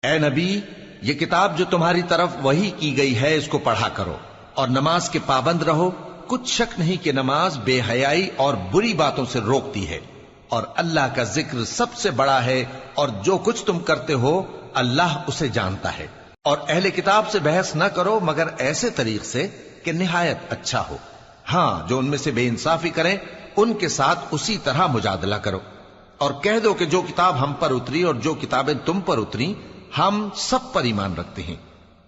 اے نبی، یہ کتاب جو تمہاری طرف وحی کی گئی ہے اس کو پڑھا کرو اور نماز کے پابند رہو۔ کچھ شک نہیں کہ نماز بے حیائی اور بری باتوں سے روکتی ہے، اور اللہ کا ذکر سب سے بڑا ہے، اور جو کچھ تم کرتے ہو اللہ اسے جانتا ہے۔ اور اہل کتاب سے بحث نہ کرو مگر ایسے طریق سے کہ نہایت اچھا ہو۔ ہاں، جو ان میں سے بے انصافی کریں ان کے ساتھ اسی طرح مجادلہ کرو، اور کہہ دو کہ جو کتاب ہم پر اتری اور جو کتابیں تم پر اتری ہم سب پر ایمان رکھتے ہیں،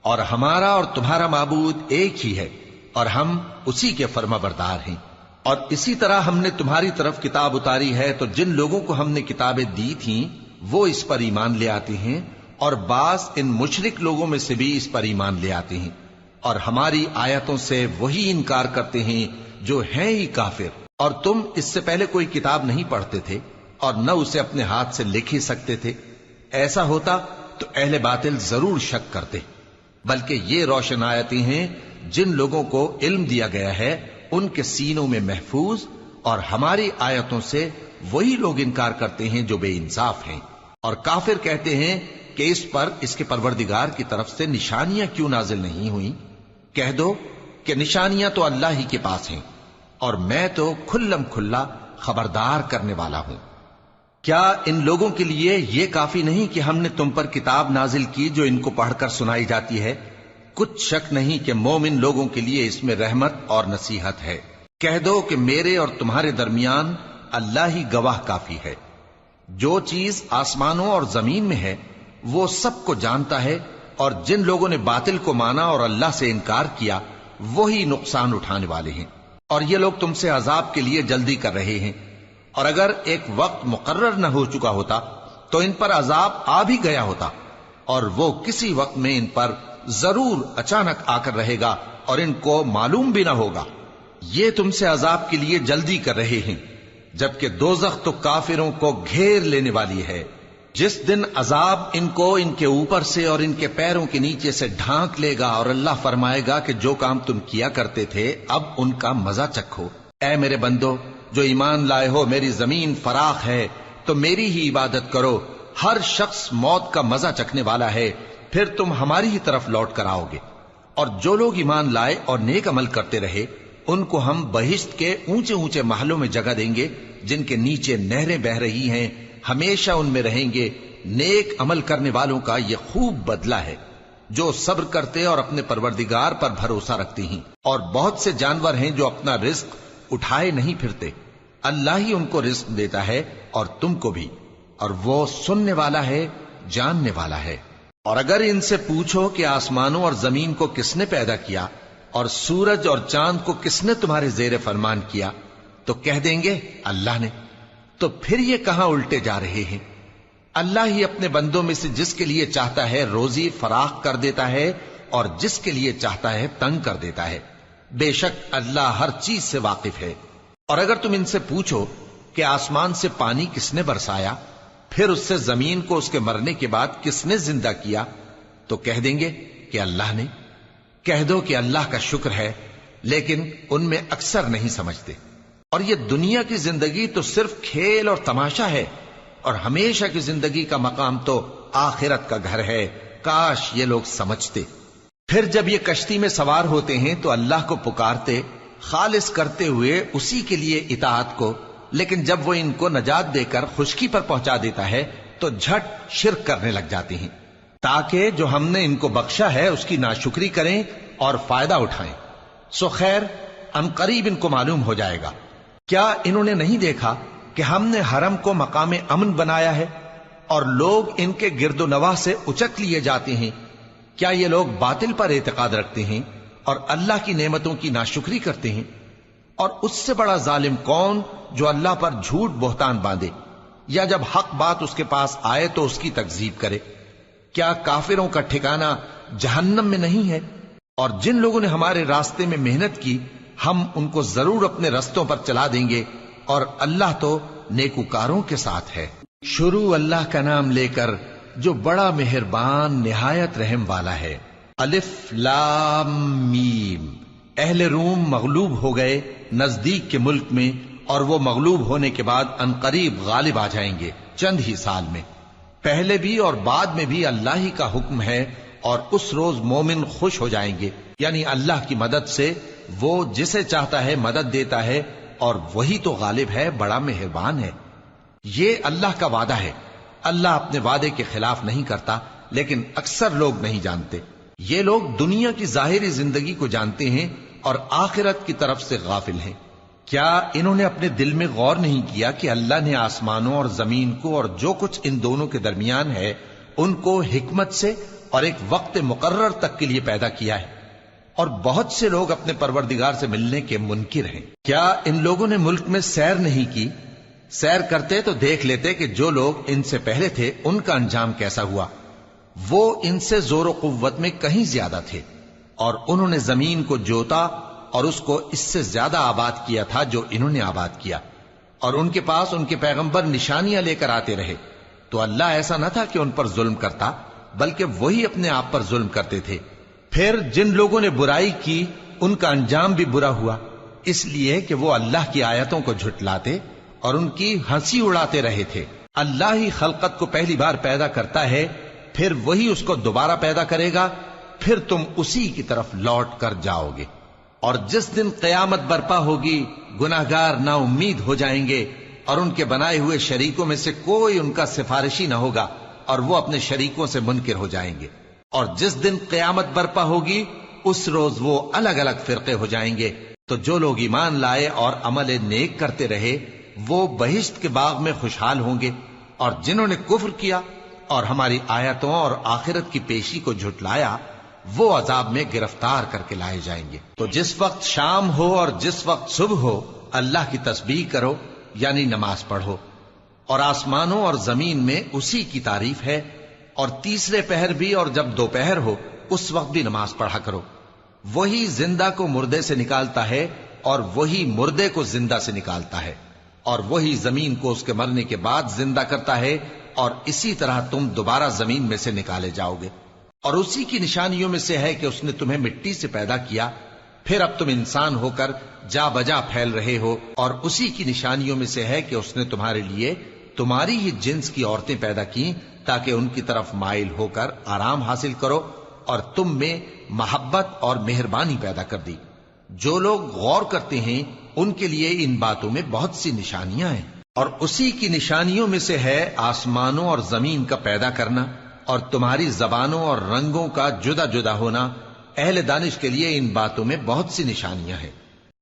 اور ہمارا اور تمہارا معبود ایک ہی ہے، اور ہم اسی کے فرما بردار ہیں۔ اور اسی طرح ہم نے تمہاری طرف کتاب اتاری ہے تو جن لوگوں کو ہم نے کتابیں دی تھیں وہ اس پر ایمان لے آتے ہیں، اور بعض ان مشرک لوگوں میں سے بھی اس پر ایمان لے آتے ہیں، اور ہماری آیتوں سے وہی انکار کرتے ہیں جو ہیں ہی کافر۔ اور تم اس سے پہلے کوئی کتاب نہیں پڑھتے تھے اور نہ اسے اپنے ہاتھ سے لکھ ہی سکتے تھے۔ ایسا ہوتا تو اہل باطل ضرور شک کرتے، بلکہ یہ روشن آیتیں ہیں جن لوگوں کو علم دیا گیا ہے ان کے سینوں میں محفوظ، اور ہماری آیتوں سے وہی لوگ انکار کرتے ہیں جو بے انصاف ہیں۔ اور کافر کہتے ہیں کہ اس پر اس کے پروردگار کی طرف سے نشانیاں کیوں نازل نہیں ہوئیں؟ کہہ دو کہ نشانیاں تو اللہ ہی کے پاس ہیں، اور میں تو کھلم کھلا خبردار کرنے والا ہوں۔ کیا ان لوگوں کے لیے یہ کافی نہیں کہ ہم نے تم پر کتاب نازل کی جو ان کو پڑھ کر سنائی جاتی ہے؟ کچھ شک نہیں کہ مومن لوگوں کے لیے اس میں رحمت اور نصیحت ہے۔ کہہ دو کہ میرے اور تمہارے درمیان اللہ ہی گواہ کافی ہے۔ جو چیز آسمانوں اور زمین میں ہے وہ سب کو جانتا ہے، اور جن لوگوں نے باطل کو مانا اور اللہ سے انکار کیا وہی نقصان اٹھانے والے ہیں۔ اور یہ لوگ تم سے عذاب کے لیے جلدی کر رہے ہیں، اور اگر ایک وقت مقرر نہ ہو چکا ہوتا تو ان پر عذاب آ بھی گیا ہوتا، اور وہ کسی وقت میں ان پر ضرور اچانک آ کر رہے گا اور ان کو معلوم بھی نہ ہوگا۔ یہ تم سے عذاب کے لیے جلدی کر رہے ہیں، جبکہ دوزخ تو کافروں کو گھیر لینے والی ہے۔ جس دن عذاب ان کو ان کے اوپر سے اور ان کے پیروں کے نیچے سے ڈھانک لے گا، اور اللہ فرمائے گا کہ جو کام تم کیا کرتے تھے اب ان کا مزہ چکھو۔ اے میرے بندو جو ایمان لائے ہو، میری زمین فراخ ہے تو میری ہی عبادت کرو۔ ہر شخص موت کا مزہ چکھنے والا ہے، پھر تم ہماری ہی طرف لوٹ کر آؤ گے۔ اور جو لوگ ایمان لائے اور نیک عمل کرتے رہے ان کو ہم بہشت کے اونچے اونچے محلوں میں جگہ دیں گے جن کے نیچے نہریں بہ رہی ہیں، ہمیشہ ان میں رہیں گے۔ نیک عمل کرنے والوں کا یہ خوب بدلہ ہے جو صبر کرتے اور اپنے پروردگار پر بھروسہ رکھتے ہیں۔ اور بہت سے جانور ہیں جو اپنا رزق اٹھائے نہیں پھرتے، اللہ ہی ان کو رزق دیتا ہے اور تم کو بھی، اور وہ سننے والا ہے، جاننے والا ہے۔ اور اگر ان سے پوچھو کہ آسمانوں اور زمین کو کس نے پیدا کیا اور سورج اور چاند کو کس نے تمہارے زیر فرمان کیا تو کہہ دیں گے اللہ نے۔ تو پھر یہ کہاں الٹے جا رہے ہیں؟ اللہ ہی اپنے بندوں میں سے جس کے لیے چاہتا ہے روزی فراخ کر دیتا ہے اور جس کے لیے چاہتا ہے تنگ کر دیتا ہے۔ بے شک اللہ ہر چیز سے واقف ہے۔ اور اگر تم ان سے پوچھو کہ آسمان سے پانی کس نے برسایا، پھر اس سے زمین کو اس کے مرنے کے بعد کس نے زندہ کیا تو کہہ دیں گے کہ اللہ نے۔ کہہ دو کہ اللہ کا شکر ہے، لیکن ان میں اکثر نہیں سمجھتے۔ اور یہ دنیا کی زندگی تو صرف کھیل اور تماشا ہے، اور ہمیشہ کی زندگی کا مقام تو آخرت کا گھر ہے۔ کاش یہ لوگ سمجھتے۔ پھر جب یہ کشتی میں سوار ہوتے ہیں تو اللہ کو پکارتے خالص کرتے ہوئے اسی کے لیے اطاعت کو، لیکن جب وہ ان کو نجات دے کر خشکی پر پہنچا دیتا ہے تو جھٹ شرک کرنے لگ جاتے ہیں، تاکہ جو ہم نے ان کو بخشا ہے اس کی ناشکری کریں اور فائدہ اٹھائیں۔ سو خیر ان قریب ان کو معلوم ہو جائے گا۔ کیا انہوں نے نہیں دیکھا کہ ہم نے حرم کو مقام امن بنایا ہے اور لوگ ان کے گرد و نواح سے اچک لیے جاتے ہیں؟ کیا یہ لوگ باطل پر اعتقاد رکھتے ہیں اور اللہ کی نعمتوں کی ناشکری کرتے ہیں؟ اور اس سے بڑا ظالم کون جو اللہ پر جھوٹ بہتان باندھے، یا جب حق بات اس کے پاس آئے تو اس کی تکذیب کرے؟ کیا کافروں کا ٹھکانہ جہنم میں نہیں ہے؟ اور جن لوگوں نے ہمارے راستے میں محنت کی ہم ان کو ضرور اپنے رستوں پر چلا دیں گے، اور اللہ تو نیکوکاروں کے ساتھ ہے۔ شروع اللہ کا نام لے کر جو بڑا مہربان نہایت رحم والا ہے۔ الف لام میم۔ اہل روم مغلوب ہو گئے نزدیک کے ملک میں، اور وہ مغلوب ہونے کے بعد عنقریب غالب آ جائیں گے چند ہی سال میں۔ پہلے بھی اور بعد میں بھی اللہ ہی کا حکم ہے، اور اس روز مومن خوش ہو جائیں گے، یعنی اللہ کی مدد سے وہ جسے چاہتا ہے مدد دیتا ہے، اور وہی تو غالب ہے، بڑا مہربان ہے۔ یہ اللہ کا وعدہ ہے، اللہ اپنے وعدے کے خلاف نہیں کرتا، لیکن اکثر لوگ نہیں جانتے۔ یہ لوگ دنیا کی ظاہری زندگی کو جانتے ہیں اور آخرت کی طرف سے غافل ہیں۔ کیا انہوں نے اپنے دل میں غور نہیں کیا کہ اللہ نے آسمانوں اور زمین کو اور جو کچھ ان دونوں کے درمیان ہے ان کو حکمت سے اور ایک وقت مقرر تک کے لیے پیدا کیا ہے، اور بہت سے لوگ اپنے پروردگار سے ملنے کے منکر ہیں۔ کیا ان لوگوں نے ملک میں سیر نہیں کی؟ سیر کرتے تو دیکھ لیتے کہ جو لوگ ان سے پہلے تھے ان کا انجام کیسا ہوا۔ وہ ان سے زور و قوت میں کہیں زیادہ تھے، اور انہوں نے زمین کو جوتا اور اس کو اس سے زیادہ آباد کیا تھا جو انہوں نے آباد کیا، اور ان کے پاس ان کے پیغمبر نشانیاں لے کر آتے رہے، تو اللہ ایسا نہ تھا کہ ان پر ظلم کرتا، بلکہ وہی اپنے آپ پر ظلم کرتے تھے۔ پھر جن لوگوں نے برائی کی ان کا انجام بھی برا ہوا، اس لیے کہ وہ اللہ کی آیتوں کو جھٹلاتے اور ان کی ہنسی اڑاتے رہے تھے۔ اللہ ہی خلقت کو پہلی بار پیدا کرتا ہے، پھر وہی اس کو دوبارہ پیدا کرے گا، پھر تم اسی کی طرف لوٹ کر جاؤ گے۔ اور جس دن قیامت برپا ہوگی گناہگار نا امید ہو جائیں گے، اور ان کے بنائے ہوئے شریکوں میں سے کوئی ان کا سفارشی نہ ہوگا، اور وہ اپنے شریکوں سے منکر ہو جائیں گے۔ اور جس دن قیامت برپا ہوگی اس روز وہ الگ الگ فرقے ہو جائیں گے، تو جو لوگ ایمان لائے اور عمل نیک کرتے رہے وہ بہشت کے باغ میں خوشحال ہوں گے، اور جنہوں نے کفر کیا اور ہماری آیتوں اور آخرت کی پیشی کو جھٹلایا وہ عذاب میں گرفتار کر کے لائے جائیں گے۔ تو جس وقت شام ہو اور جس وقت صبح ہو اللہ کی تسبیح کرو، یعنی نماز پڑھو، اور آسمانوں اور زمین میں اسی کی تعریف ہے، اور تیسرے پہر بھی اور جب دوپہر ہو اس وقت بھی نماز پڑھا کرو۔ وہی زندہ کو مردے سے نکالتا ہے اور وہی مردے کو زندہ سے نکالتا ہے، اور وہی زمین کو اس کے مرنے کے بعد زندہ کرتا ہے، اور اسی طرح تم دوبارہ زمین میں سے نکالے جاؤ گے۔ اور اسی کی نشانیوں میں سے ہے کہ اس نے تمہیں مٹی سے پیدا کیا، پھر اب تم انسان ہو کر جا بجا پھیل رہے ہو، اور اسی کی نشانیوں میں سے ہے کہ اس نے تمہارے لیے تمہاری ہی جنس کی عورتیں پیدا کی تاکہ ان کی طرف مائل ہو کر آرام حاصل کرو، اور تم میں محبت اور مہربانی پیدا کر دی۔ جو لوگ غور کرتے ہیں ان کے لیے ان باتوں میں بہت سی نشانیاں ہیں۔ اور اسی کی نشانیوں میں سے ہے آسمانوں اور زمین کا پیدا کرنا، اور تمہاری زبانوں اور رنگوں کا جدا جدا ہونا۔ اہل دانش کے لیے ان باتوں میں بہت سی نشانیاں ہیں۔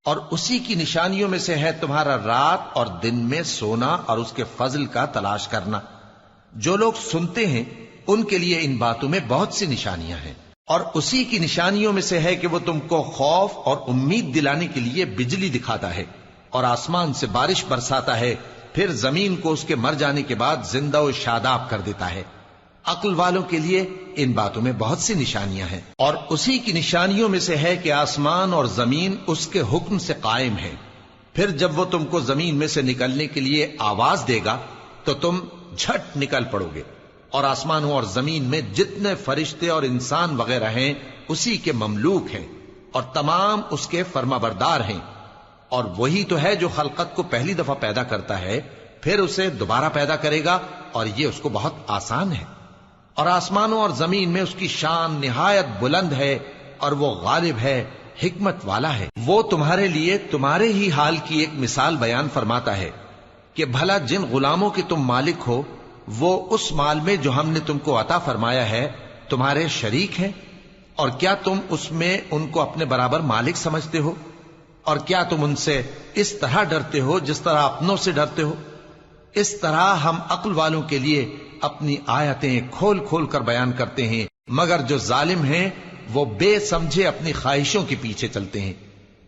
اور اسی کی نشانیوں میں سے ہے تمہارا رات اور دن میں سونا اور اس کے فضل کا تلاش کرنا۔ جو لوگ سنتے ہیں ان کے لیے ان باتوں میں بہت سی نشانیاں ہیں۔ اور اسی کی نشانیوں میں سے ہے کہ وہ تم کو خوف اور امید دلانے کے لیے بجلی دکھاتا ہے، اور آسمان سے بارش برساتا ہے، پھر زمین کو اس کے مر جانے کے بعد زندہ و شاداب کر دیتا ہے۔ عقل والوں کے لیے ان باتوں میں بہت سی نشانیاں ہیں۔ اور اسی کی نشانیوں میں سے ہے کہ آسمان اور زمین اس کے حکم سے قائم ہے، پھر جب وہ تم کو زمین میں سے نکلنے کے لیے آواز دے گا تو تم جھٹ نکل پڑو گے۔ اور آسمانوں اور زمین میں جتنے فرشتے اور انسان وغیرہ ہیں اسی کے مملوک ہیں، اور تمام اس کے فرما بردار ہیں۔ اور وہی تو ہے جو خلقت کو پہلی دفعہ پیدا کرتا ہے، پھر اسے دوبارہ پیدا کرے گا، اور یہ اس کو بہت آسان ہے۔ اور آسمانوں اور زمین میں اس کی شان نہایت بلند ہے، اور وہ غالب ہے، حکمت والا ہے۔ وہ تمہارے لیے تمہارے ہی حال کی ایک مثال بیان فرماتا ہے کہ بھلا جن غلاموں کے تم مالک ہو وہ اس مال میں جو ہم نے تم کو عطا فرمایا ہے تمہارے شریک ہیں، اور کیا تم اس میں ان کو اپنے برابر مالک سمجھتے ہو؟ اور کیا تم ان سے اس طرح ڈرتے ہو جس طرح اپنوں سے ڈرتے ہو؟ اس طرح ہم عقل والوں کے لیے اپنی آیتیں کھول کھول کر بیان کرتے ہیں، مگر جو ظالم ہیں وہ بے سمجھے اپنی خواہشوں کے پیچھے چلتے ہیں۔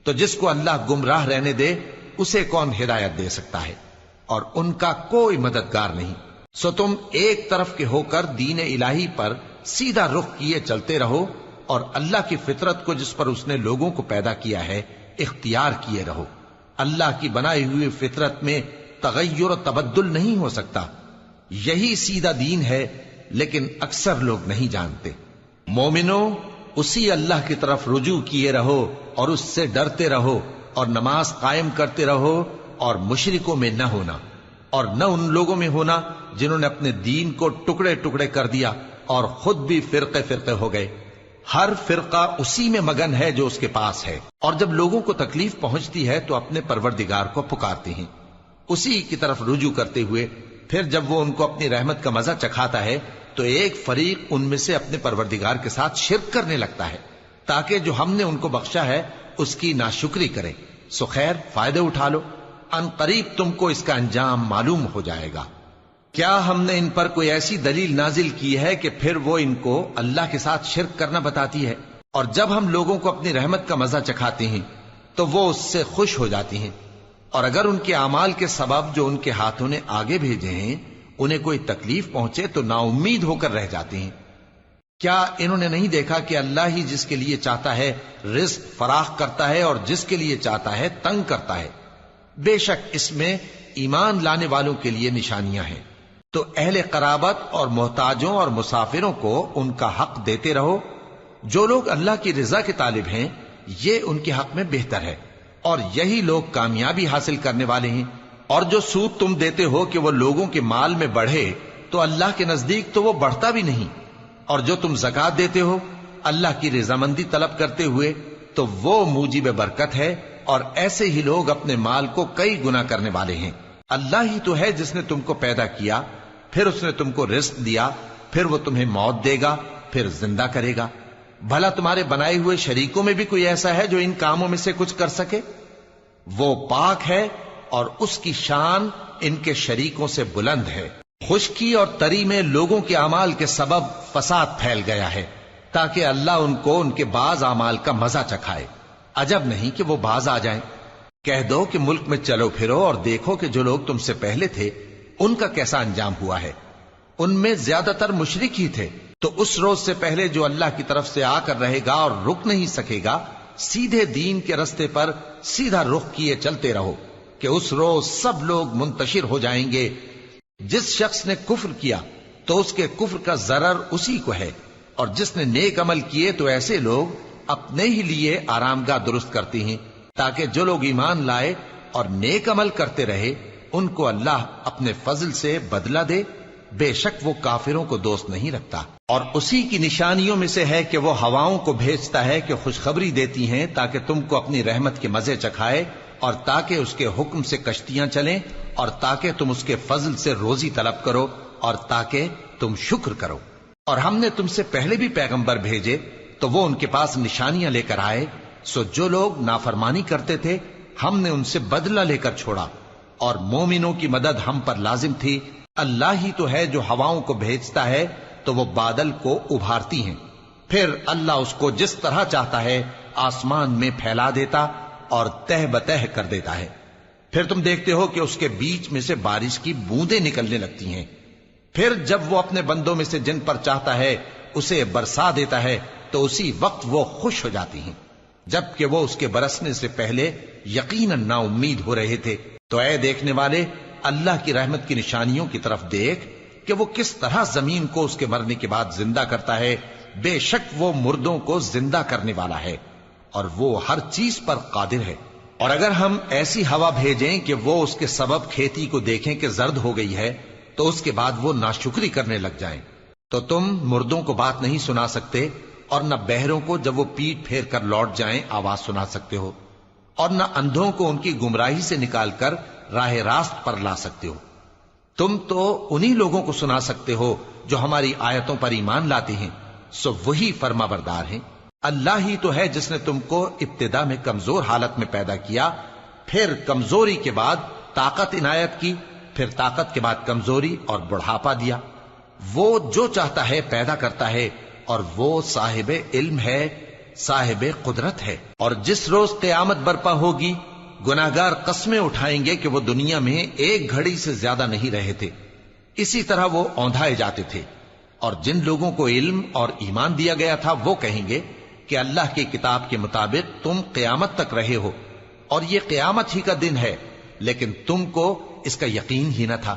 تو جس کو اللہ گمراہ رہنے دے اسے کون ہدایت دے سکتا ہے، اور ان کا کوئی مددگار نہیں۔ سو تم ایک طرف کے ہو کر دین الہی پر سیدھا رخ کیے چلتے رہو، اور اللہ کی فطرت کو جس پر اس نے لوگوں کو پیدا کیا ہے اختیار کیے رہو۔ اللہ کی بنائی ہوئی فطرت میں تغیر و تبدل نہیں ہو سکتا۔ یہی سیدھا دین ہے، لیکن اکثر لوگ نہیں جانتے۔ مومنو، اسی اللہ کی طرف رجوع کیے رہو اور اس سے ڈرتے رہو، اور نماز قائم کرتے رہو، اور مشرکوں میں نہ ہونا، اور نہ ان لوگوں میں ہونا جنہوں نے اپنے دین کو ٹکڑے ٹکڑے کر دیا اور خود بھی فرقے فرقے ہو گئے۔ ہر فرقہ اسی میں مگن ہے جو اس کے پاس ہے، اور جب لوگوں کو تکلیف پہنچتی ہے تو اپنے پروردگار کو پکارتے ہیں، اسی کی طرف رجوع کرتے ہوئے پھر جب وہ ان کو اپنی رحمت کا مزہ چکھاتا ہے تو ایک فریق ان میں سے اپنے پروردگار کے ساتھ شرک کرنے لگتا ہے تاکہ جو ہم نے ان کو بخشا ہے اس کی ناشکری کرے۔ سو خیر، فائدے اٹھا لو، ان قریب تم کو اس کا انجام معلوم ہو جائے گا۔ کیا ہم نے ان پر کوئی ایسی دلیل نازل کی ہے کہ پھر وہ ان کو اللہ کے ساتھ شرک کرنا بتاتی ہے؟ اور جب ہم لوگوں کو اپنی رحمت کا مزہ چکھاتے ہیں تو وہ اس سے خوش ہو جاتی ہیں، اور اگر ان کے اعمال کے سبب جو ان کے ہاتھوں نے آگے بھیجے ہیں انہیں کوئی تکلیف پہنچے تو نا امید ہو کر رہ جاتے ہیں۔ کیا انہوں نے نہیں دیکھا کہ اللہ ہی جس کے لیے چاہتا ہے رزق فراخ کرتا ہے اور جس کے لیے چاہتا ہے تنگ کرتا ہے؟ بے شک اس میں ایمان لانے والوں کے لیے نشانیاں ہیں۔ تو اہل قرابت اور محتاجوں اور مسافروں کو ان کا حق دیتے رہو۔ جو لوگ اللہ کی رضا کے طالب ہیں یہ ان کے حق میں بہتر ہے، اور یہی لوگ کامیابی حاصل کرنے والے ہیں۔ اور جو سود تم دیتے ہو کہ وہ لوگوں کے مال میں بڑھے تو اللہ کے نزدیک تو وہ بڑھتا بھی نہیں، اور جو تم زکوٰۃ دیتے ہو اللہ کی رضامندی طلب کرتے ہوئے تو وہ موجب برکت ہے، اور ایسے ہی لوگ اپنے مال کو کئی گنا کرنے والے ہیں۔ اللہ ہی تو ہے جس نے تم کو پیدا کیا، پھر اس نے تم کو رزق دیا، پھر وہ تمہیں موت دے گا، پھر زندہ کرے گا۔ بھلا تمہارے بنائے ہوئے شریکوں میں بھی کوئی ایسا ہے جو ان کاموں میں سے کچھ کر سکے؟ وہ پاک ہے اور اس کی شان ان کے شریکوں سے بلند ہے۔ خشکی اور تری میں لوگوں کے اعمال کے سبب فساد پھیل گیا ہے تاکہ اللہ ان کو ان کے بعض اعمال کا مزہ چکھائے۔ عجب نہیں کہ وہ باز آ جائیں۔ کہہ دو کہ ملک میں چلو پھرو اور دیکھو کہ جو لوگ تم سے پہلے تھے ان کا کیسا انجام ہوا ہے۔ ان میں زیادہ تر مشرک ہی تھے۔ تو اس روز سے پہلے جو اللہ کی طرف سے آ کر رہے گا اور رک نہیں سکے گا، سیدھے دین کے رستے پر سیدھا رخ کیے چلتے رہو کہ اس روز سب لوگ منتشر ہو جائیں گے۔ جس شخص نے کفر کیا تو اس کے کفر کا ضرر اسی کو ہے، اور جس نے نیک عمل کیے تو ایسے لوگ اپنے ہی لیے آرامگاہ درست کرتے ہیں تاکہ جو لوگ ایمان لائے اور نیک عمل کرتے رہے ان کو اللہ اپنے فضل سے بدلہ دے۔ بے شک وہ کافروں کو دوست نہیں رکھتا۔ اور اسی کی نشانیوں میں سے ہے کہ وہ ہواؤں کو بھیجتا ہے کہ خوشخبری دیتی ہیں تاکہ تم کو اپنی رحمت کے مزے چکھائے، اور تاکہ اس کے حکم سے کشتیاں چلیں، اور تاکہ تم اس کے فضل سے روزی طلب کرو، اور تاکہ تم شکر کرو۔ اور ہم نے تم سے پہلے بھی پیغمبر بھیجے تو وہ ان کے پاس نشانیاں لے کر آئے، سو جو لوگ نافرمانی کرتے تھے ہم نے ان سے بدلہ لے کر چھوڑا، اور مومنوں کی مدد ہم پر لازم تھی۔ اللہ ہی تو ہے جو ہواؤں کو بھیجتا ہے تو وہ بادل کو ابھارتی ہیں، پھر اللہ اس کو جس طرح چاہتا ہے آسمان میں پھیلا دیتا اور تہ بتہ کر دیتا ہے۔ پھر تم دیکھتے ہو کہ اس کے بیچ میں سے بارش کی بوندیں نکلنے لگتی ہیں، پھر جب وہ اپنے بندوں میں سے جن پر چاہتا ہے اسے برسا دیتا ہے تو اسی وقت وہ خوش ہو جاتی ہیں، جبکہ وہ اس کے برسنے سے پہلے یقیناً نا امید ہو رہے تھے۔ تو اے دیکھنے والے، اللہ کی رحمت کی نشانیوں کی طرف دیکھ کہ وہ کس طرح زمین کو اس کے مرنے کے بعد زندہ کرتا ہے۔ بے شک وہ مردوں کو زندہ کرنے والا ہے اور وہ ہر چیز پر قادر ہے۔ اور اگر ہم ایسی ہوا بھیجیں کہ وہ اس کے سبب کھیتی کو دیکھیں کہ زرد ہو گئی ہے تو اس کے بعد وہ ناشکری کرنے لگ جائیں، تو تم مردوں کو بات نہیں سنا سکتے، اور نہ بہروں کو جب وہ پیٹ پھیر کر لوٹ جائیں آواز سنا سکتے ہو، اور نہ اندھوں کو ان کی گمراہی سے نکال کر راہ راست پر لا سکتے ہو۔ تم تو انہی لوگوں کو سنا سکتے ہو جو ہماری آیتوں پر ایمان لاتے ہیں، سو وہی فرما بردار ہیں۔ اللہ ہی تو ہے جس نے تم کو ابتدا میں کمزور حالت میں پیدا کیا، پھر کمزوری کے بعد طاقت عنایت کی، پھر طاقت کے بعد کمزوری اور بڑھاپا دیا۔ وہ جو چاہتا ہے پیدا کرتا ہے، اور وہ صاحب علم ہے، صاحب قدرت ہے۔ اور جس روز قیامت برپا ہوگی گناہگار قسمیں اٹھائیں گے کہ وہ دنیا میں ایک گھڑی سے زیادہ نہیں رہے تھے، اسی طرح وہ اوندھائے جاتے تھے۔ اور جن لوگوں کو علم اور ایمان دیا گیا تھا وہ کہیں گے کہ اللہ کی کتاب کے مطابق تم قیامت تک رہے ہو، اور یہ قیامت ہی کا دن ہے، لیکن تم کو اس کا یقین ہی نہ تھا۔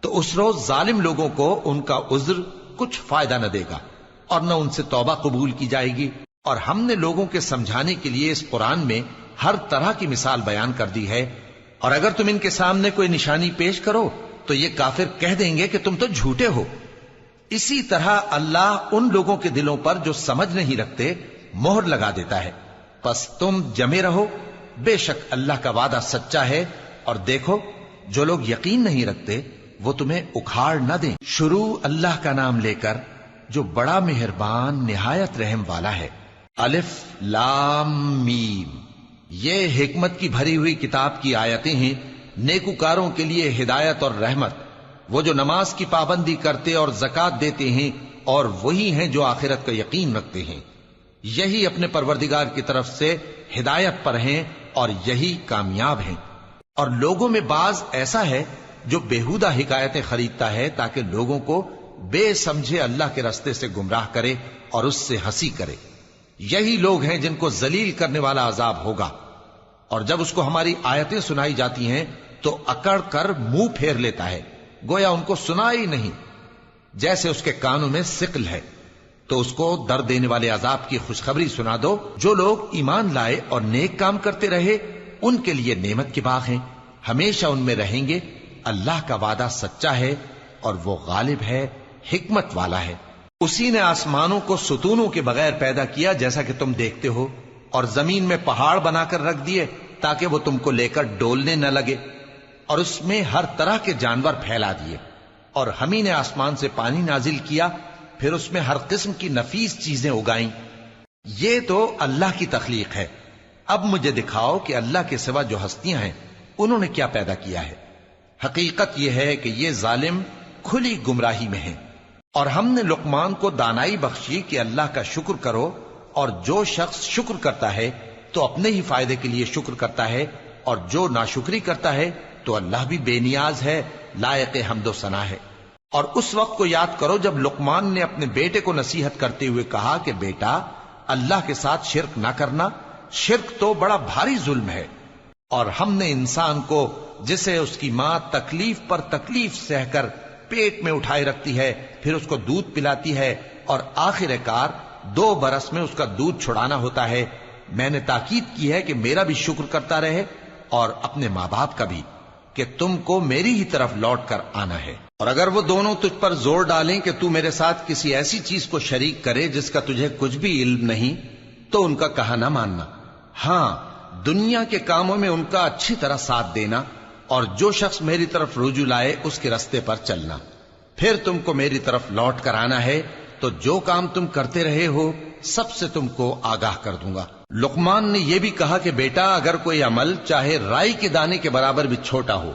تو اس روز ظالم لوگوں کو ان کا عذر کچھ فائدہ نہ دے گا، اور نہ ان سے توبہ قبول کی جائے گی۔ اور ہم نے لوگوں کے سمجھانے کے لیے اس قرآن میں ہر طرح کی مثال بیان کر دی ہے اور اگر تم ان کے سامنے کوئی نشانی پیش کرو تو یہ کافر کہہ دیں گے کہ تم تو جھوٹے ہو۔ اسی طرح اللہ ان لوگوں کے دلوں پر جو سمجھ نہیں رکھتے مہر لگا دیتا ہے۔ پس تم جمے رہو، بے شک اللہ کا وعدہ سچا ہے، اور دیکھو جو لوگ یقین نہیں رکھتے وہ تمہیں اکھاڑ نہ دیں۔ شروع اللہ کا نام لے کر جو بڑا مہربان نہایت رحم والا ہے۔ الف لام میم، یہ حکمت کی بھری ہوئی کتاب کی آیتیں ہیں، نیکوکاروں کے لیے ہدایت اور رحمت، وہ جو نماز کی پابندی کرتے اور زکوٰۃ دیتے ہیں، اور وہی ہیں جو آخرت کا یقین رکھتے ہیں، یہی اپنے پروردگار کی طرف سے ہدایت پر ہیں اور یہی کامیاب ہیں۔ اور لوگوں میں بعض ایسا ہے جو بیہودہ حکایتیں خریدتا ہے تاکہ لوگوں کو بے سمجھے اللہ کے رستے سے گمراہ کرے اور اس سے ہنسی کرے۔ یہی لوگ ہیں جن کو ذلیل کرنے والا عذاب ہوگا، اور جب اس کو ہماری آیتیں سنائی جاتی ہیں تو اکڑ کر منہ پھیر لیتا ہے، گویا ان کو سنا ہی نہیں، جیسے اس کے کانوں میں ثقل ہے۔ تو اس کو درد دینے والے عذاب کی خوشخبری سنا دو۔ جو لوگ ایمان لائے اور نیک کام کرتے رہے ان کے لیے نعمت کے باغ ہیں، ہمیشہ ان میں رہیں گے۔ اللہ کا وعدہ سچا ہے اور وہ غالب ہے، حکمت والا ہے۔ اسی نے آسمانوں کو ستونوں کے بغیر پیدا کیا جیسا کہ تم دیکھتے ہو، اور زمین میں پہاڑ بنا کر رکھ دیے تاکہ وہ تم کو لے کر ڈولنے نہ لگے، اور اس میں ہر طرح کے جانور پھیلا دیے۔ اور ہم ہی نے آسمان سے پانی نازل کیا، پھر اس میں ہر قسم کی نفیس چیزیں اگائیں۔ یہ تو اللہ کی تخلیق ہے۔ اب مجھے دکھاؤ کہ اللہ کے سوا جو ہستیاں ہیں انہوں نے کیا پیدا کیا ہے۔ حقیقت یہ ہے کہ یہ ظالم کھلی گمراہی میں ہیں۔ اور ہم نے لقمان کو دانائی بخشی کہ اللہ کا شکر کرو، اور جو شخص شکر کرتا ہے تو اپنے ہی فائدے کے لیے شکر کرتا ہے، اور جو ناشکری کرتا ہے تو اللہ بھی بے نیاز ہے، لائق حمد و ثنا ہے۔ اور اس وقت کو یاد کرو جب لقمان نے اپنے بیٹے کو نصیحت کرتے ہوئے کہا کہ بیٹا، اللہ کے ساتھ شرک نہ کرنا، شرک تو بڑا بھاری ظلم ہے۔ اور ہم نے انسان کو جسے اس کی ماں تکلیف پر تکلیف سہ کر پیٹ میں اٹھائے رکھتی ہے، پھر اس کو دودھ پلاتی ہے، اور آخر کار 2 برس میں اس کا دودھ چھڑانا ہوتا ہے، میں نے تاکید کی ہے کہ میرا بھی شکر کرتا رہے اور اپنے ماں باپ کا بھی، کہ تم کو میری ہی طرف لوٹ کر آنا ہے۔ اور اگر وہ دونوں تجھ پر زور ڈالیں کہ تو میرے ساتھ کسی ایسی چیز کو شریک کرے جس کا تجھے کچھ بھی علم نہیں، تو ان کا کہا نہ ماننا۔ ہاں، دنیا کے کاموں میں ان کا اچھی طرح ساتھ دینا، اور جو شخص میری طرف رجوع لائے اس کے رستے پر چلنا۔ پھر تم کو میری طرف لوٹ کر آنا ہے، تو جو کام تم کرتے رہے ہو سب سے تم کو آگاہ کر دوں گا۔ لقمان نے یہ بھی کہا کہ بیٹا، اگر کوئی عمل چاہے رائی کے دانے کے برابر بھی چھوٹا ہو،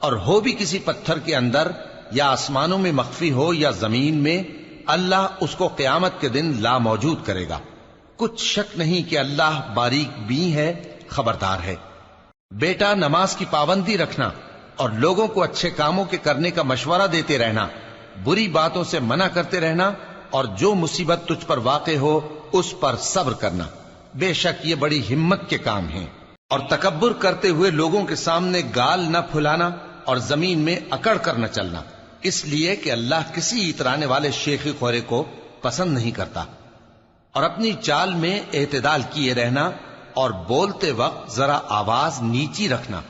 اور ہو بھی کسی پتھر کے اندر یا آسمانوں میں مخفی ہو یا زمین میں، اللہ اس کو قیامت کے دن لا موجود کرے گا۔ کچھ شک نہیں کہ اللہ باریک بین ہے، خبردار ہے۔ بیٹا، نماز کی پابندی رکھنا اور لوگوں کو اچھے کاموں کے کرنے کا مشورہ دیتے رہنا، بری باتوں سے منع کرتے رہنا، اور جو مصیبت تجھ پر واقع ہو اس پر صبر کرنا، بے شک یہ بڑی ہمت کے کام ہیں۔ اور تکبر کرتے ہوئے لوگوں کے سامنے گال نہ پھلانا اور زمین میں اکڑ کر نہ چلنا، اس لیے کہ اللہ کسی اترانے والے شیخی خورے کو پسند نہیں کرتا۔ اور اپنی چال میں اعتدال کیے رہنا، اور بولتے وقت ذرا آواز نیچی رکھنا،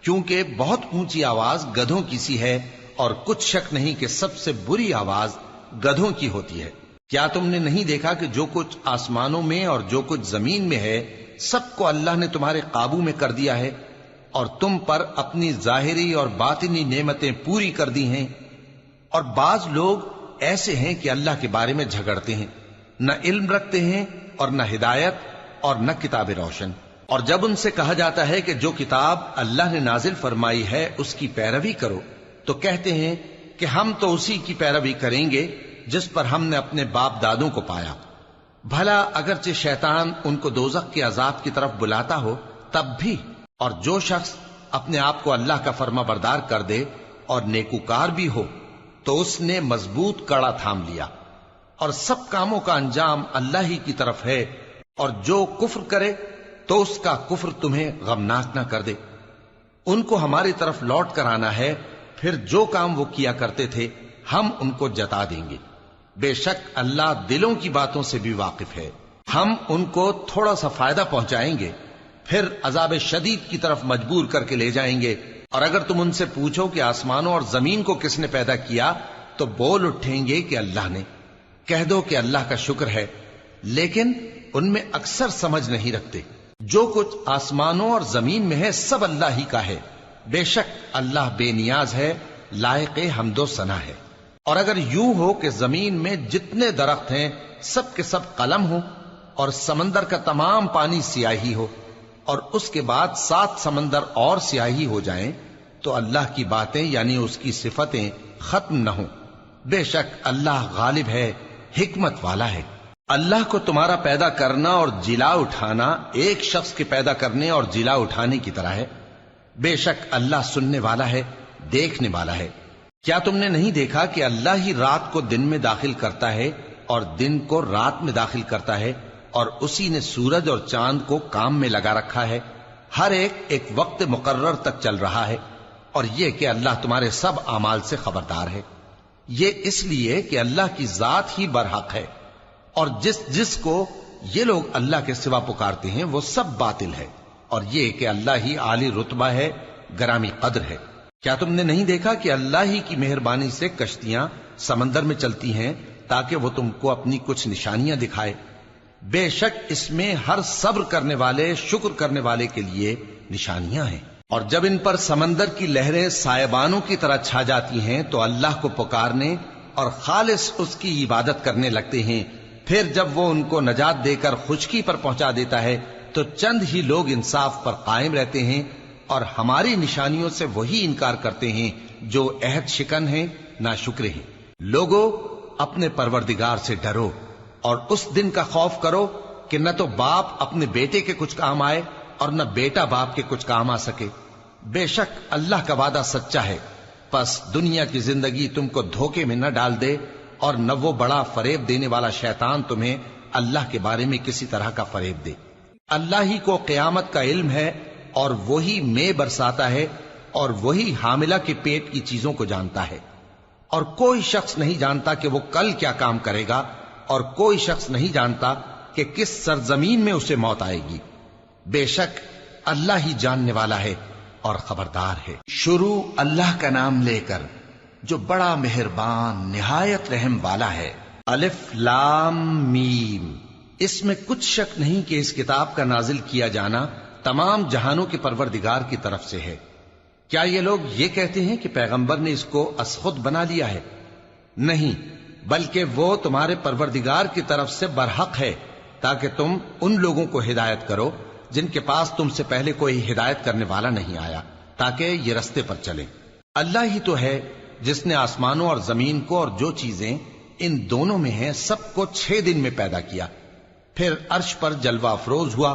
کیونکہ بہت اونچی آواز گدھوں کی سی ہے، اور کچھ شک نہیں کہ سب سے بری آواز گدھوں کی ہوتی ہے۔ کیا تم نے نہیں دیکھا کہ جو کچھ آسمانوں میں اور جو کچھ زمین میں ہے سب کو اللہ نے تمہارے قابو میں کر دیا ہے، اور تم پر اپنی ظاہری اور باطنی نعمتیں پوری کر دی ہیں۔ اور بعض لوگ ایسے ہیں کہ اللہ کے بارے میں جھگڑتے ہیں، نہ علم رکھتے ہیں اور نہ ہدایت اور نہ کتاب روشن۔ اور جب ان سے کہا جاتا ہے کہ جو کتاب اللہ نے نازل فرمائی ہے اس کی پیروی کرو، تو کہتے ہیں کہ ہم تو اسی کی پیروی کریں گے جس پر ہم نے اپنے باپ دادوں کو پایا۔ بھلا اگرچہ شیطان ان کو دوزخ کے عذاب کی طرف بلاتا ہو تب بھی۔ اور جو شخص اپنے آپ کو اللہ کا فرما بردار کر دے اور نیکوکار بھی ہو تو اس نے مضبوط کڑا تھام لیا، اور سب کاموں کا انجام اللہ ہی کی طرف ہے۔ اور جو کفر کرے تو اس کا کفر تمہیں غمناک نہ کر دے۔ ان کو ہماری طرف لوٹ کر آنا ہے، پھر جو کام وہ کیا کرتے تھے ہم ان کو جتا دیں گے۔ بے شک اللہ دلوں کی باتوں سے بھی واقف ہے۔ ہم ان کو تھوڑا سا فائدہ پہنچائیں گے، پھر عذاب شدید کی طرف مجبور کر کے لے جائیں گے۔ اور اگر تم ان سے پوچھو کہ آسمانوں اور زمین کو کس نے پیدا کیا تو بول اٹھیں گے کہ اللہ نے۔ کہہ دو کہ اللہ کا شکر ہے، لیکن ان میں اکثر سمجھ نہیں رکھتے۔ جو کچھ آسمانوں اور زمین میں ہے سب اللہ ہی کا ہے، بے شک اللہ بے نیاز ہے، لائق حمد و ثنا ہے۔ اور اگر یوں ہو کہ زمین میں جتنے درخت ہیں سب کے سب قلم ہو اور سمندر کا تمام پانی سیاہی ہو اور اس کے بعد 7 سمندر اور سیاہی ہو جائیں تو اللہ کی باتیں یعنی اس کی صفتیں ختم نہ ہوں۔ بے شک اللہ غالب ہے، حکمت والا ہے۔ اللہ کو تمہارا پیدا کرنا اور جلا اٹھانا ایک شخص کے پیدا کرنے اور جلا اٹھانے کی طرح ہے۔ بے شک اللہ سننے والا ہے، دیکھنے والا ہے۔ کیا تم نے نہیں دیکھا کہ اللہ ہی رات کو دن میں داخل کرتا ہے اور دن کو رات میں داخل کرتا ہے، اور اسی نے سورج اور چاند کو کام میں لگا رکھا ہے، ہر ایک وقت مقرر تک چل رہا ہے، اور یہ کہ اللہ تمہارے سب اعمال سے خبردار ہے۔ یہ اس لیے کہ اللہ کی ذات ہی برحق ہے، اور جس کو یہ لوگ اللہ کے سوا پکارتے ہیں وہ سب باطل ہے، اور یہ کہ اللہ ہی عالی رتبہ ہے، گرامی قدر ہے۔ کیا تم نے نہیں دیکھا کہ اللہ ہی کی مہربانی سے کشتیاں سمندر میں چلتی ہیں تاکہ وہ تم کو اپنی کچھ نشانیاں دکھائے؟ بے شک اس میں ہر صبر کرنے والے، شکر کرنے والے کے لیے نشانیاں ہیں۔ اور جب ان پر سمندر کی لہریں سائبانوں کی طرح چھا جاتی ہیں تو اللہ کو پکارنے اور خالص اس کی عبادت کرنے لگتے ہیں، پھر جب وہ ان کو نجات دے کر خشکی پر پہنچا دیتا ہے تو چند ہی لوگ انصاف پر قائم رہتے ہیں، اور ہماری نشانیوں سے وہی انکار کرتے ہیں جو عہد شکن ہیں، ناشکرے ہیں۔ لوگو اپنے پروردگار سے ڈرو اور اس دن کا خوف کرو کہ نہ تو باپ اپنے بیٹے کے کچھ کام آئے اور نہ بیٹا باپ کے کچھ کام آ سکے۔ بے شک اللہ کا وعدہ سچا ہے، پس دنیا کی زندگی تم کو دھوکے میں نہ ڈال دے، اور نہ وہ بڑا فریب دینے والا شیطان تمہیں اللہ کے بارے میں کسی طرح کا فریب دے۔ اللہ ہی کو قیامت کا علم ہے، اور وہی میں برساتا ہے، اور وہی حاملہ کے پیٹ کی چیزوں کو جانتا ہے، اور کوئی شخص نہیں جانتا کہ وہ کل کیا کام کرے گا، اور کوئی شخص نہیں جانتا کہ کس سرزمین میں اسے موت آئے گی۔ بے شک اللہ ہی جاننے والا ہے اور خبردار ہے۔ شروع اللہ کا نام لے کر جو بڑا مہربان نہایت رحم والا ہے۔ الف لام میم۔ اس میں کچھ شک نہیں کہ اس کتاب کا نازل کیا جانا تمام جہانوں کے پروردگار کی طرف سے ہے۔ کیا یہ لوگ یہ کہتے ہیں کہ پیغمبر نے اس کو از خود بنا لیا ہے؟ نہیں، بلکہ وہ تمہارے پروردگار کی طرف سے برحق ہے، تاکہ تم ان لوگوں کو ہدایت کرو جن کے پاس تم سے پہلے کوئی ہدایت کرنے والا نہیں آیا، تاکہ یہ رستے پر چلیں۔ اللہ ہی تو ہے جس نے آسمانوں اور زمین کو اور جو چیزیں ان دونوں میں ہیں سب کو 6 دن میں پیدا کیا، پھر عرش پر جلوہ افروز ہوا۔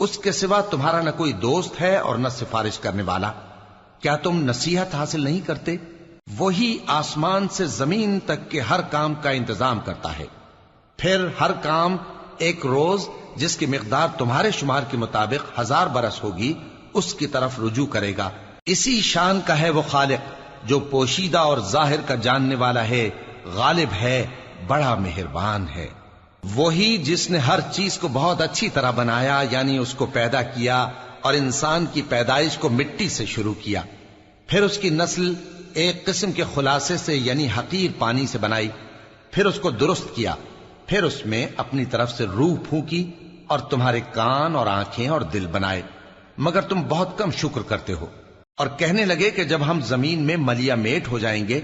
اس کے سوا تمہارا نہ کوئی دوست ہے اور نہ سفارش کرنے والا۔ کیا تم نصیحت حاصل نہیں کرتے؟ وہی آسمان سے زمین تک کے ہر کام کا انتظام کرتا ہے، پھر ہر کام ایک روز جس کی مقدار تمہارے شمار کے مطابق 1000 برس ہوگی اس کی طرف رجوع کرے گا۔ اسی شان کا ہے وہ خالق جو پوشیدہ اور ظاہر کا جاننے والا ہے، غالب ہے، بڑا مہربان ہے۔ وہی جس نے ہر چیز کو بہت اچھی طرح بنایا، یعنی اس کو پیدا کیا اور انسان کی پیدائش کو مٹی سے شروع کیا، پھر اس کی نسل ایک قسم کے خلاصے سے یعنی حقیر پانی سے بنائی، پھر اس کو درست کیا، پھر اس میں اپنی طرف سے روح پھونکی اور تمہارے کان اور آنکھیں اور دل بنائے، مگر تم بہت کم شکر کرتے ہو۔ اور کہنے لگے کہ جب ہم زمین میں ملیا میٹ ہو جائیں گے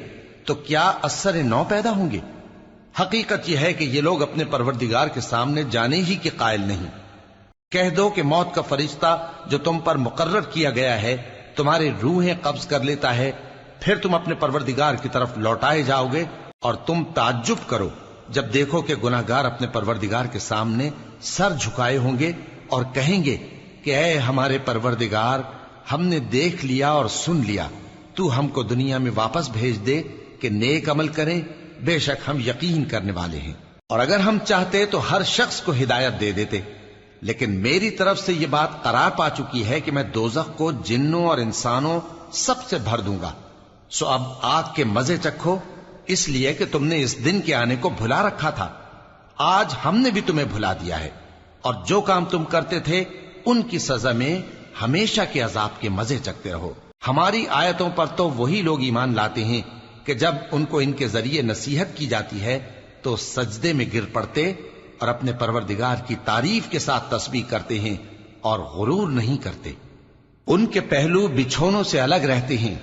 تو کیا اثر نو پیدا ہوں گے؟ حقیقت یہ ہے کہ یہ لوگ اپنے پروردگار کے سامنے جانے ہی کے قائل نہیں۔ کہہ دو کہ موت کا فرشتہ جو تم پر مقرر کیا گیا ہے تمہاری روحیں قبض کر لیتا ہے، پھر تم اپنے پروردگار کی طرف لوٹائے جاؤ گے، اور تم تعجب کرو جب دیکھو کہ گناہگار اپنے پروردگار کے سامنے سر جھکائے ہوں گے اور کہیں گے کہ اے ہمارے پروردگار، ہم نے دیکھ لیا اور سن لیا، تو ہم کو دنیا میں واپس بھیج دے کہ نیک عمل کریں، بے شک ہم یقین کرنے والے ہیں۔ اور اگر ہم چاہتے تو ہر شخص کو ہدایت دے دیتے، لیکن میری طرف سے یہ بات قرار پا چکی ہے کہ میں دوزخ کو جنوں اور انسانوں سب سے بھر دوں گا، سو اب آگ کے مزے چکھو، اس لیے کہ تم نے اس دن کے آنے کو بھلا رکھا تھا۔ آج ہم نے بھی تمہیں بھلا دیا ہے، اور جو کام تم کرتے تھے ان کی سزا میں ہمیشہ کے عذاب کے مزے چکھتے رہو۔ ہماری آیتوں پر تو وہی لوگ ایمان لاتے ہیں کہ جب ان کو ان کے ذریعے نصیحت کی جاتی ہے تو سجدے میں گر پڑتے اور اپنے پروردگار کی تعریف کے ساتھ تسبیح کرتے ہیں اور غرور نہیں کرتے۔ ان کے پہلو بچھونوں سے الگ رہتے ہیں،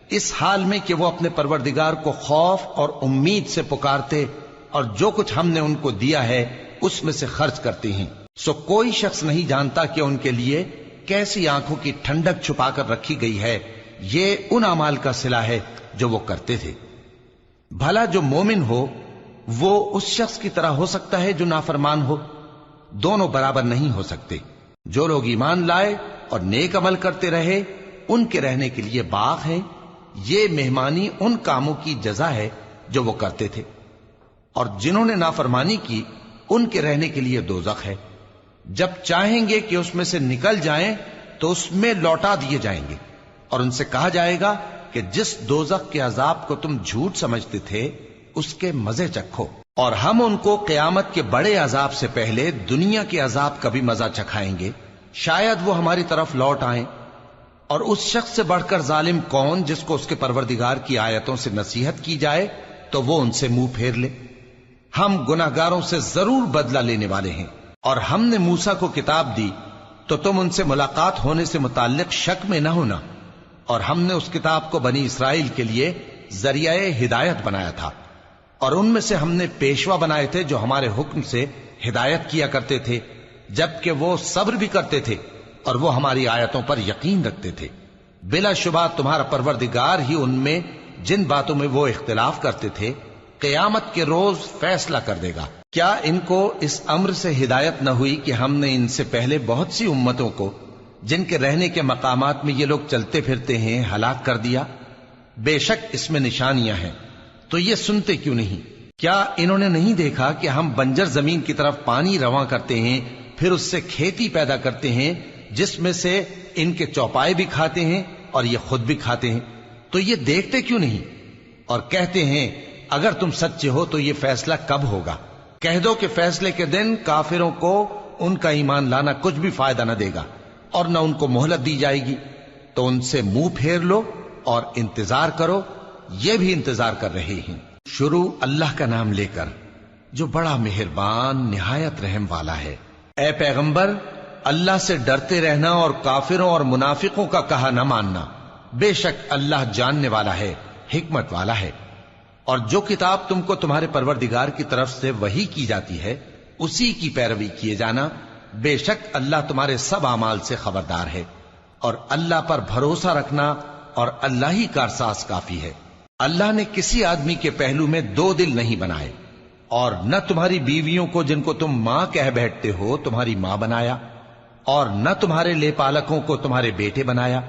اس حال میں کہ وہ اپنے پروردگار کو خوف اور امید سے پکارتے اور جو کچھ ہم نے ان کو دیا ہے اس میں سے خرچ کرتے ہیں۔ سو کوئی شخص نہیں جانتا کہ ان کے لیے کیسی آنکھوں کی ٹھنڈک چھپا کر رکھی گئی ہے، یہ ان اعمال کا صلہ ہے جو وہ کرتے تھے۔ بھلا جو مومن ہو وہ اس شخص کی طرح ہو سکتا ہے جو نافرمان ہو؟ دونوں برابر نہیں ہو سکتے۔ جو لوگ ایمان لائے اور نیک عمل کرتے رہے ان کے رہنے کے لیے باغ ہے، یہ مہمانی ان کاموں کی جزا ہے جو وہ کرتے تھے، اور جنہوں نے نافرمانی کی ان کے رہنے کے لیے دوزخ ہے، جب چاہیں گے کہ اس میں سے نکل جائیں تو اس میں لوٹا دیے جائیں گے، اور ان سے کہا جائے گا کہ جس دوزخ کے عذاب کو تم جھوٹ سمجھتے تھے اس کے مزے چکھو، اور ہم ان کو قیامت کے بڑے عذاب سے پہلے دنیا کے عذاب کا بھی مزہ چکھائیں گے، شاید وہ ہماری طرف لوٹ آئیں۔ اور اس شخص سے بڑھ کر ظالم کون جس کو اس کے پروردگار کی آیتوں سے نصیحت کی جائے تو وہ ان سے منہ پھیر لے۔ ہم گناہگاروں سے ضرور بدلہ لینے والے ہیں، اور ہم نے موسیٰ کو کتاب دی تو تم ان سے ملاقات ہونے سے متعلق شک میں نہ ہونا، اور ہم نے اس کتاب کو بنی اسرائیل کے لیے ذریعہ ہدایت بنایا تھا، اور ان میں سے ہم نے پیشوا بنائے تھے جو ہمارے حکم سے ہدایت کیا کرتے تھے، جبکہ وہ صبر بھی کرتے تھے اور وہ ہماری آیتوں پر یقین رکھتے تھے۔ بلا شبہ تمہارا پروردگار ہی ان میں جن باتوں میں وہ اختلاف کرتے تھے قیامت کے روز فیصلہ کر دے گا۔ کیا ان کو اس امر سے ہدایت نہ ہوئی کہ ہم نے ان سے پہلے بہت سی امتوں کو جن کے رہنے کے مقامات میں یہ لوگ چلتے پھرتے ہیں ہلاک کر دیا؟ بے شک اس میں نشانیاں ہیں، تو یہ سنتے کیوں نہیں؟ کیا انہوں نے نہیں دیکھا کہ ہم بنجر زمین کی طرف پانی رواں کرتے ہیں، پھر اس سے کھیتی پیدا کرتے ہیں جس میں سے ان کے چوپائے بھی کھاتے ہیں اور یہ خود بھی کھاتے ہیں؟ تو یہ دیکھتے کیوں نہیں؟ اور کہتے ہیں اگر تم سچے ہو تو یہ فیصلہ کب ہوگا؟ کہہ دو کہ فیصلے کے دن کافروں کو ان کا ایمان لانا کچھ بھی فائدہ نہ دے گا اور نہ ان کو مہلت دی جائے گی، تو ان سے منہ پھیر لو اور انتظار کرو، یہ بھی انتظار کر رہے ہیں۔ شروع اللہ کا نام لے کر جو بڑا مہربان نہایت رحم والا ہے۔ اے پیغمبر، اللہ سے ڈرتے رہنا اور کافروں اور منافقوں کا کہا نہ ماننا، بے شک اللہ جاننے والا ہے، حکمت والا ہے۔ اور جو کتاب تم کو تمہارے پروردگار کی طرف سے وحی کی جاتی ہے اسی کی پیروی کیے جانا، بے شک اللہ تمہارے سب اعمال سے خبردار ہے، اور اللہ پر بھروسہ رکھنا اور اللہ ہی کارساز کافی ہے۔ اللہ نے کسی آدمی کے پہلو میں دو دل نہیں بنائے، اور نہ تمہاری بیویوں کو جن کو تم ماں کہہ بیٹھتے ہو تمہاری ماں بنایا، اور نہ تمہارے لے پالکوں کو تمہارے بیٹے بنایا،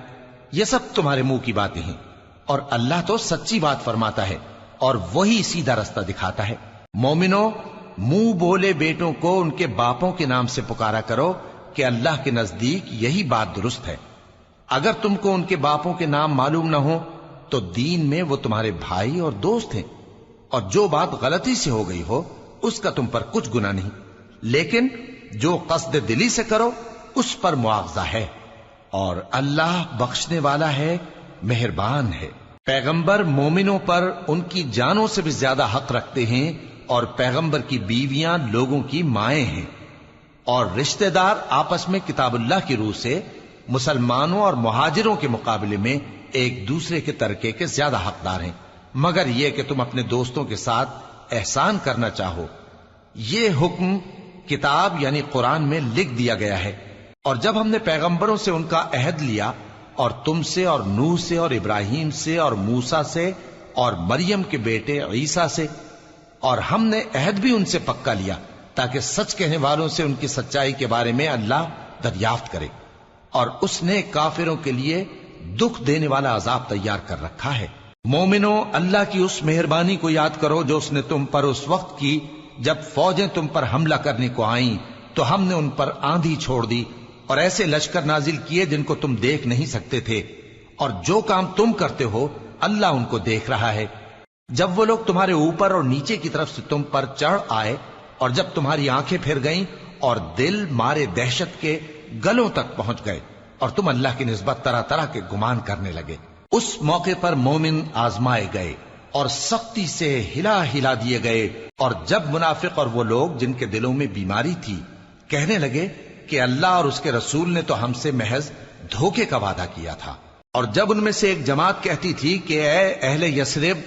یہ سب تمہارے منہ کی باتیں ہیں، اور اللہ تو سچی بات فرماتا ہے اور وہی سیدھا رستہ دکھاتا ہے۔ مومنو، منہ بولے بیٹوں کو ان کے باپوں کے نام سے پکارا کرو کہ اللہ کے نزدیک یہی بات درست ہے۔ اگر تم کو ان کے باپوں کے نام معلوم نہ ہو تو دین میں وہ تمہارے بھائی اور دوست ہیں، اور جو بات غلطی سے ہو گئی ہو اس کا تم پر کچھ گناہ نہیں، لیکن جو قصد دلی سے کرو اس پر معاوضہ ہے، اور اللہ بخشنے والا ہے، مہربان ہے۔ پیغمبر مومنوں پر ان کی جانوں سے بھی زیادہ حق رکھتے ہیں، اور پیغمبر کی بیویاں لوگوں کی مائیں ہیں، اور رشتہ دار آپس میں کتاب اللہ کی روح سے مسلمانوں اور مہاجروں کے مقابلے میں ایک دوسرے کے ترکے کے زیادہ حقدار ہیں، مگر یہ کہ تم اپنے دوستوں کے ساتھ احسان کرنا چاہو۔ یہ حکم کتاب یعنی قرآن میں لکھ دیا گیا ہے، اور جب ہم نے پیغمبروں سے ان کا عہد لیا، اور تم سے اور نوح سے اور ابراہیم سے اور موسیٰ سے اور مریم کے بیٹے عیسیٰ سے، اور ہم نے عہد بھی ان سے پکا لیا تاکہ سچ کہنے والوں سے ان کی سچائی کے بارے میں اللہ دریافت کرے، اور اس نے کافروں کے لیے دکھ دینے والا عذاب تیار کر رکھا ہے۔ مومنو، اللہ کی اس مہربانی کو یاد کرو جو اس نے تم پر اس وقت کی جب فوجیں تم پر حملہ کرنے کو آئیں تو ہم نے ان پر آندھی چھوڑ دی اور ایسے لشکر نازل کیے جن کو تم دیکھ نہیں سکتے تھے، اور جو کام تم کرتے ہو اللہ ان کو دیکھ رہا ہے۔ جب وہ لوگ تمہارے اوپر اور نیچے کی طرف سے تم پر چڑھ آئے، اور جب تمہاری آنکھیں پھر گئیں اور دل مارے دہشت کے گلوں تک پہنچ گئے اور تم اللہ کی نسبت طرح طرح کے گمان کرنے لگے۔ اس موقع پر مومن آزمائے گئے اور سختی سے ہلا ہلا دیے گئے، اور جب منافق اور وہ لوگ جن کے دلوں میں بیماری تھی کہنے لگے کہ اللہ اور اس کے رسول نے تو ہم سے محض دھوکے کا وعدہ کیا تھا، اور جب ان میں سے ایک جماعت کہتی تھی کہ اے اہل یثرب،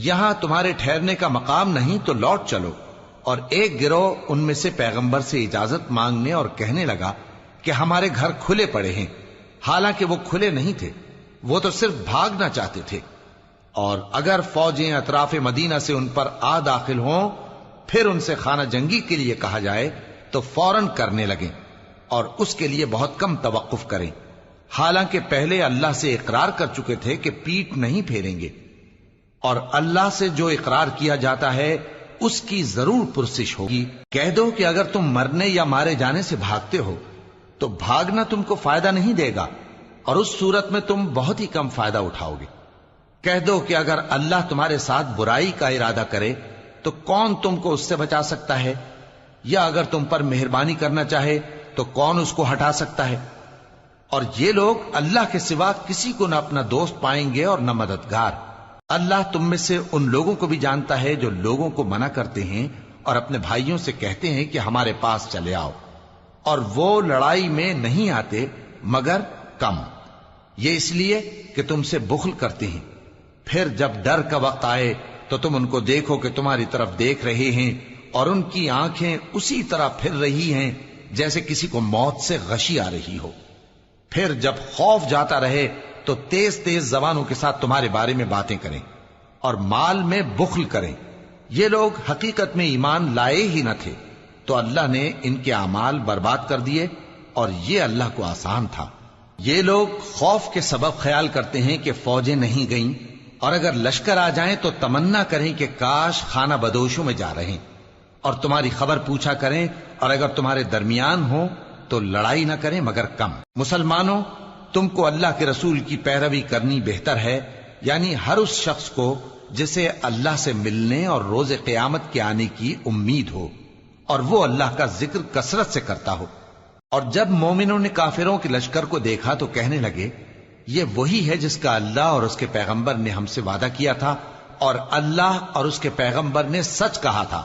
یہاں تمہارے ٹھہرنے کا مقام نہیں تو لوٹ چلو، اور ایک گروہ ان میں سے پیغمبر سے اجازت مانگنے اور کہنے لگا کہ ہمارے گھر کھلے پڑے ہیں، حالانکہ وہ کھلے نہیں تھے، وہ تو صرف بھاگنا چاہتے تھے، اور اگر فوجیں اطراف مدینہ سے ان پر آ داخل ہوں پھر ان سے خانہ جنگی کے لیے کہا جائے تو فوراً کرنے لگیں، اور اس کے لیے بہت کم توقف کریں، حالانکہ پہلے اللہ سے اقرار کر چکے تھے کہ پیٹ نہیں پھیریں گے، اور اللہ سے جو اقرار کیا جاتا ہے اس کی ضرور پرسش ہوگی۔ کہہ دو کہ اگر تم مرنے یا مارے جانے سے بھاگتے ہو تو بھاگنا تم کو فائدہ نہیں دے گا، اور اس صورت میں تم بہت ہی کم فائدہ اٹھاؤ گے۔ کہہ دو کہ اگر اللہ تمہارے ساتھ برائی کا ارادہ کرے تو کون تم کو اس سے بچا سکتا ہے، یا اگر تم پر مہربانی کرنا چاہے تو کون اس کو ہٹا سکتا ہے؟ اور یہ لوگ اللہ کے سوا کسی کو نہ اپنا دوست پائیں گے اور نہ مددگار۔ اللہ تم میں سے ان لوگوں کو بھی جانتا ہے جو لوگوں کو منع کرتے ہیں اور اپنے بھائیوں سے کہتے ہیں کہ ہمارے پاس چلے آؤ، اور وہ لڑائی میں نہیں آتے مگر کم، یہ اس لیے کہ تم سے بخل کرتے ہیں۔ پھر جب ڈر کا وقت آئے تو تم ان کو دیکھو کہ تمہاری طرف دیکھ رہے ہیں، اور ان کی آنکھیں اسی طرح پھر رہی ہیں جیسے کسی کو موت سے غشی آ رہی ہو۔ پھر جب خوف جاتا رہے تو تیز تیز زبانوں کے ساتھ تمہارے بارے میں باتیں کریں اور مال میں بخل کریں۔ یہ لوگ حقیقت میں ایمان لائے ہی نہ تھے، تو اللہ نے ان کے اعمال برباد کر دیے، اور یہ اللہ کو آسان تھا۔ یہ لوگ خوف کے سبب خیال کرتے ہیں کہ فوجیں نہیں گئیں، اور اگر لشکر آ جائیں تو تمنا کریں کہ کاش خانہ بدوشوں میں جا رہے، اور تمہاری خبر پوچھا کریں، اور اگر تمہارے درمیان ہو تو لڑائی نہ کریں مگر کم۔ مسلمانوں، تم کو اللہ کے رسول کی پیروی کرنی بہتر ہے، یعنی ہر اس شخص کو جسے اللہ سے ملنے اور روز قیامت کے آنے کی امید ہو، اور وہ اللہ کا ذکر کثرت سے کرتا ہو۔ اور جب مومنوں نے کافروں کے لشکر کو دیکھا تو کہنے لگے یہ وہی ہے جس کا اللہ اور اس کے پیغمبر نے ہم سے وعدہ کیا تھا، اور اللہ اور اس کے پیغمبر نے سچ کہا تھا،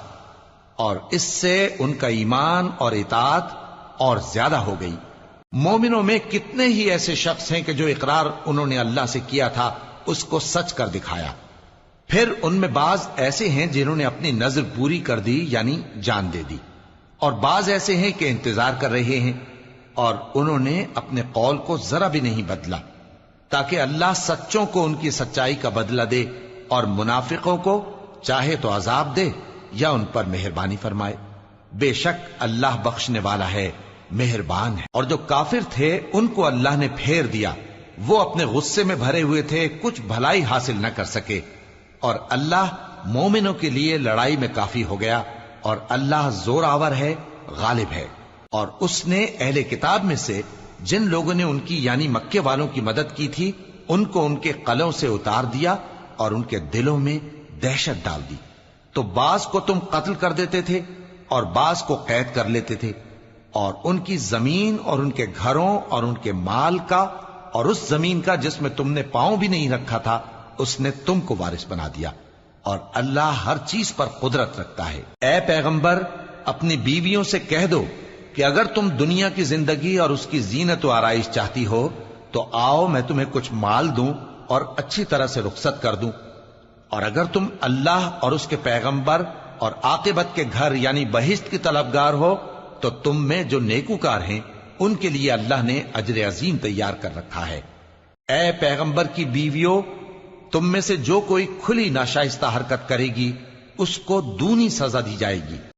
اور اس سے ان کا ایمان اور اطاعت اور زیادہ ہو گئی۔ مومنوں میں کتنے ہی ایسے شخص ہیں کہ جو اقرار انہوں نے اللہ سے کیا تھا اس کو سچ کر دکھایا۔ پھر ان میں بعض ایسے ہیں جنہوں نے اپنی نظر پوری کر دی، یعنی جان دے دی، اور بعض ایسے ہیں کہ انتظار کر رہے ہیں، اور انہوں نے اپنے قول کو ذرا بھی نہیں بدلا، تاکہ اللہ سچوں کو ان کی سچائی کا بدلہ دے، اور منافقوں کو چاہے تو عذاب دے یا ان پر مہربانی فرمائے۔ بے شک اللہ بخشنے والا ہے، مہربان ہے۔ اور جو کافر تھے ان کو اللہ نے پھیر دیا، وہ اپنے غصے میں بھرے ہوئے تھے، کچھ بھلائی حاصل نہ کر سکے، اور اللہ مومنوں کے لیے لڑائی میں کافی ہو گیا، اور اللہ زور آور ہے، غالب ہے۔ اور اس نے اہل کتاب میں سے جن لوگوں نے ان کی یعنی مکے والوں کی مدد کی تھی ان کو ان کے قلعوں سے اتار دیا اور ان کے دلوں میں دہشت ڈال دی، تو بعض کو تم قتل کر دیتے تھے اور بعض کو قید کر لیتے تھے، اور ان کی زمین اور ان کے گھروں اور ان کے مال کا اور اس زمین کا جس میں تم نے پاؤں بھی نہیں رکھا تھا اس نے تم کو وارث بنا دیا، اور اللہ ہر چیز پر قدرت رکھتا ہے۔ اے پیغمبر، اپنی بیویوں سے کہہ دو کہ اگر تم دنیا کی زندگی اور اس کی زینت و آرائش چاہتی ہو تو آؤ میں تمہیں کچھ مال دوں اور اچھی طرح سے رخصت کر دوں، اور اگر تم اللہ اور اس کے پیغمبر اور عاقبت کے گھر یعنی بہشت کی طلبگار ہو تو تم میں جو نیکوکار ہیں ان کے لیے اللہ نے اجر عظیم تیار کر رکھا ہے۔ اے پیغمبر کی بیویوں، تم میں سے جو کوئی کھلی ناشائستہ حرکت کرے گی اس کو دونی سزا دی جائے گی،